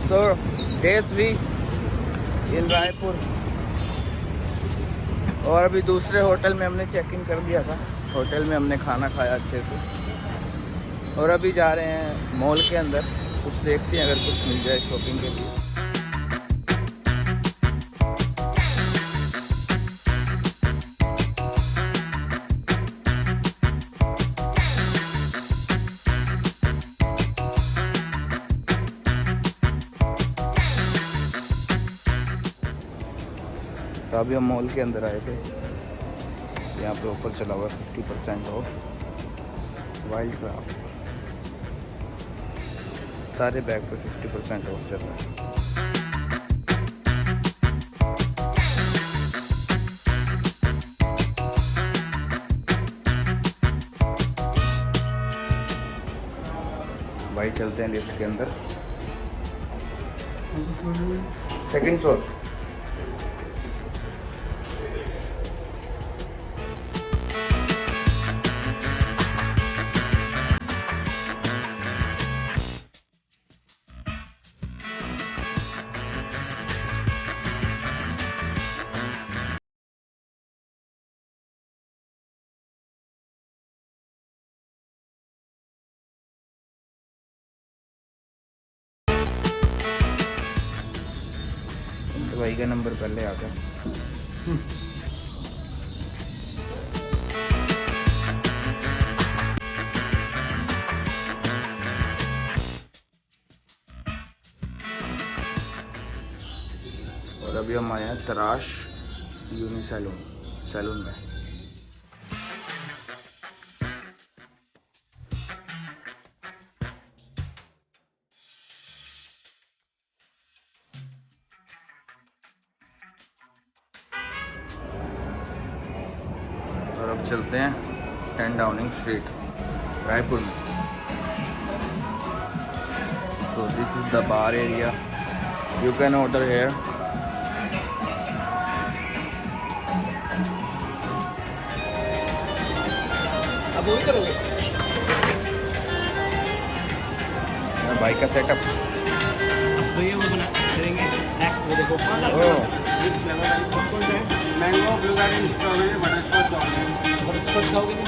सो day 3 इन रायपुर। और अभी दूसरे होटल में हमने चेक इन कर दिया था। होटल में हमने खाना खाया अच्छे से और अभी जा रहे हैं मॉल के अंदर। कुछ देखते हैं अगर कुछ मिल जाए शॉपिंग के लिए। तो अभी हम मॉल के अंदर आए थे। यहाँ पे ऑफर चला हुआ है 50% ऑफ वाइल्ड क्राफ्ट। सारे बैग पे 50% ऑफ चल रहा है। भाई चलते हैं लिफ्ट के अंदर। Second floor. भाई का नंबर पहले आ गया। और अभी हम आए हैं तराश यूनि सैलून में। और अब चलते हैं 10 डाउनिंग स्ट्रीट रायपुर में। So this is the bar area. You can order here. अब वही करोगे? बाइक का सेटअप। तो ये वो बना करेंगे। वो देखो mango blueberry strawberry butterscotch chocolate. Butterscotch खाओगे नहीं?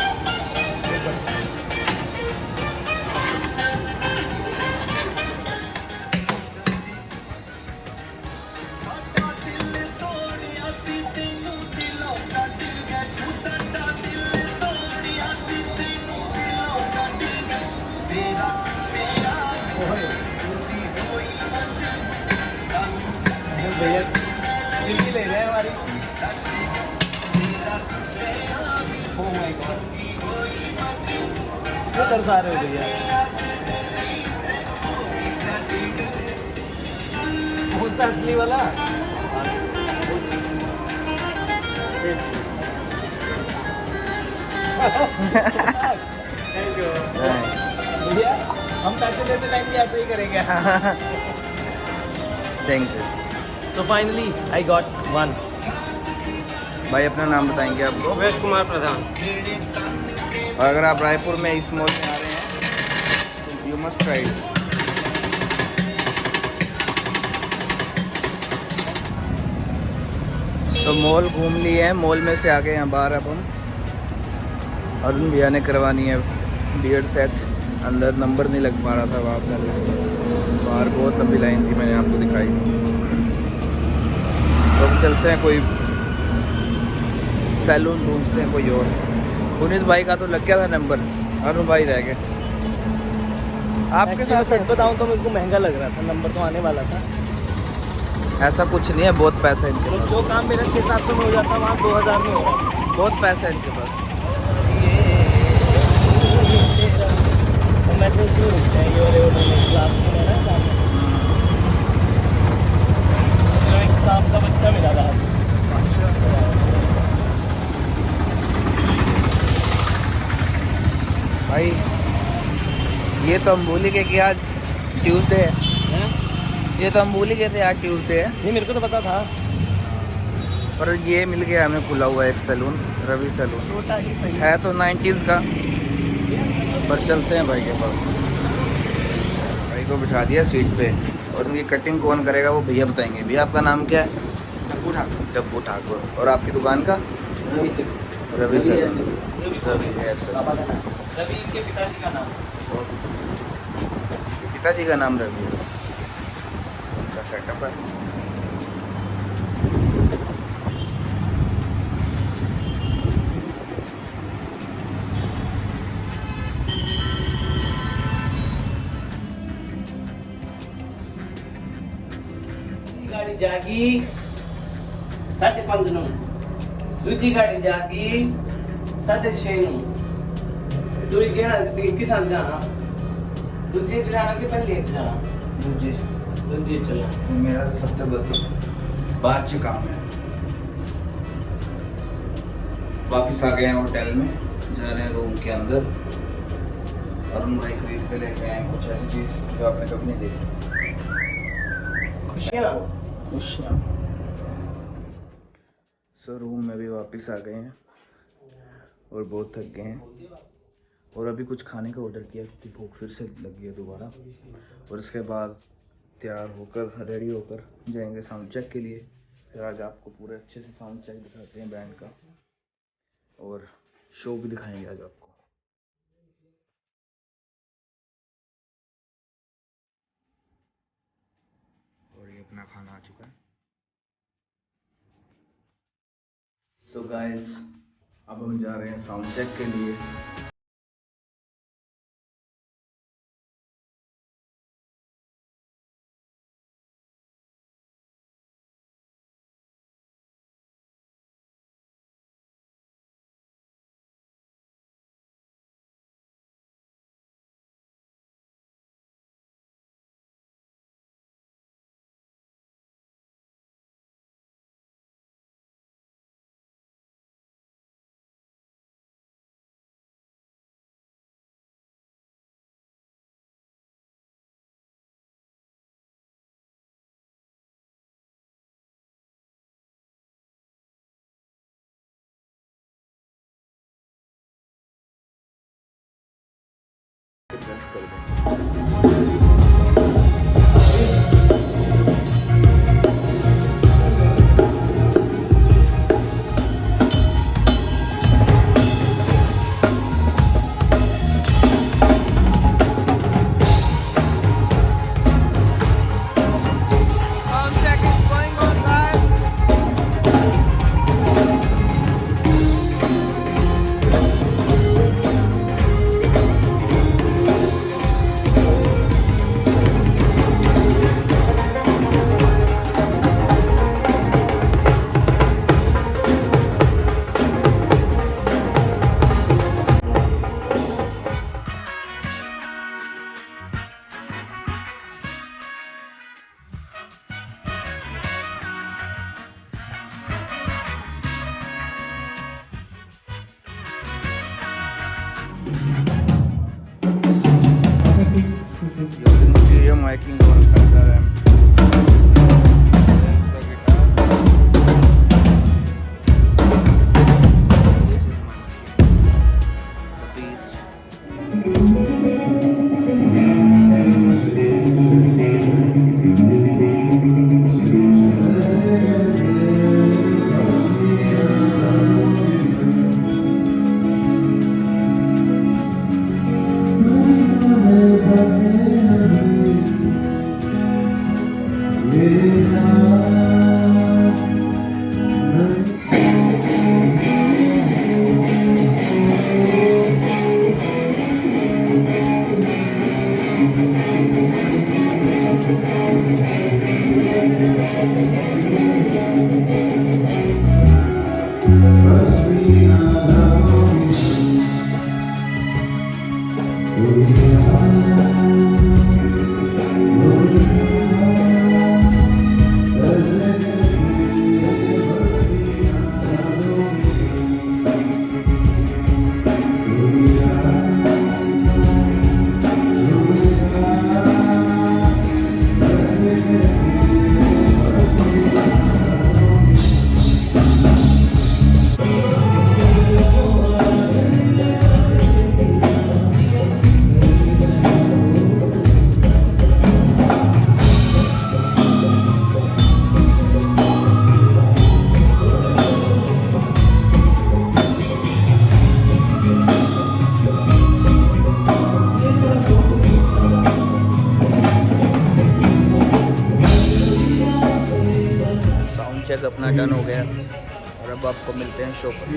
भैया खिड़की ले रहे हैं हमारी। ओह माय गॉड, क्यों तरसा रहे हो भैया? कौन सा असली वाला? थैंक यू भैया। हम पैसे देते टाइम भी ऐसे ही करेंगे। Thank you. So finally, I got one. भाई अपना नाम बताएंगे आपको? वेद कुमार प्रधान। और अगर आप रायपुर में इस मॉल में आ रहे हैं तो यू मस्ट ट्राई। तो मॉल घूम लिए हैं। मॉल में से आ गए हैं बाहर। अब हम अरुण भैया ने करवानी है बियर्ड सेट। अंदर नंबर नहीं लग पा रहा था वहाँ से। बाहर बहुत लंबी लाइन थी, मैंने आपको दिखाई। तो अब चलते हैं कोई सैलून ढूंढते हैं कोई और। पुनीत भाई का तो लग गया था नंबर, अरुण भाई रह गए। आपके साथ सच बताऊं तो मेरे को महंगा लग रहा था। नंबर तो आने वाला था। ऐसा कुछ नहीं है, बहुत पैसा है इनके पास। जो काम मेरा 600-700 में हो जाता वहाँ 2000 में हो रहा है। बहुत पैसा है इनके पास। तो मैसेज से रुकते हैं ये वाले होटल में। क्लास में है ना सामने। एक सांप का बच्चा मिला था। भाई ये तो हम भूल ही गए कि आज ट्यूसडे है। ये तो हम भूल ही गए थे आज ट्यूसडे है। ये मेरे को तो पता था। पर ये मिल गया हमें खुला हुआ एक सैलून, रवि सैलून। छोटा ही सही है तो 90s का, पर चलते हैं भाई के पास। भाई को को बिठा दिया सीट पे और उनकी कटिंग कौन करेगा वो भैया बताएंगे। भैया आपका नाम क्या है? डब्बू ठाकुर। डब्बू ठाकुर। और आपकी दुकान का? Ravi Singh. Ravi sir. Here Ravi here sir. Ravi इनके पिताजी का नाम। पिताजी का नाम रवि है। उनका सेटअप है। गाड़ी जागी 5:30 दूजी गाड़ी जागी 6:30 दूरी किसान जाना दूजी च जाना कि पहले च जाना दूजी दूजी चला मेरा तो सबसे बाद से काम है। वापिस आ गए हैं होटल में, जा रहे हैं रूम के अंदर। और हम भाई खरीद के लेके आए हैं कुछ ऐसी चीज़ जो आपने कभी नहीं देखी। सो रूम में भी वापस आ गए हैं और बहुत थक गए हैं। और अभी कुछ खाने का ऑर्डर किया क्योंकि भूख फिर से लगी है दोबारा। और इसके बाद तैयार होकर रेडी होकर जाएंगे साउंड चेक के लिए। फिर आज आपको पूरे अच्छे से साउंड चेक दिखाते हैं बैंड का और शो भी दिखाएंगे आज आपको। और ये अपना खाना आ चुका है। सो गाइस अब हम जा रहे हैं साउंड चेक के लिए। प्रेस कर दें। Using stereo miking on Fender amp. There's the guitar. This is my machine. The Beast. Check अपना डन हो गया और अब आपको मिलते हैं शॉप पर।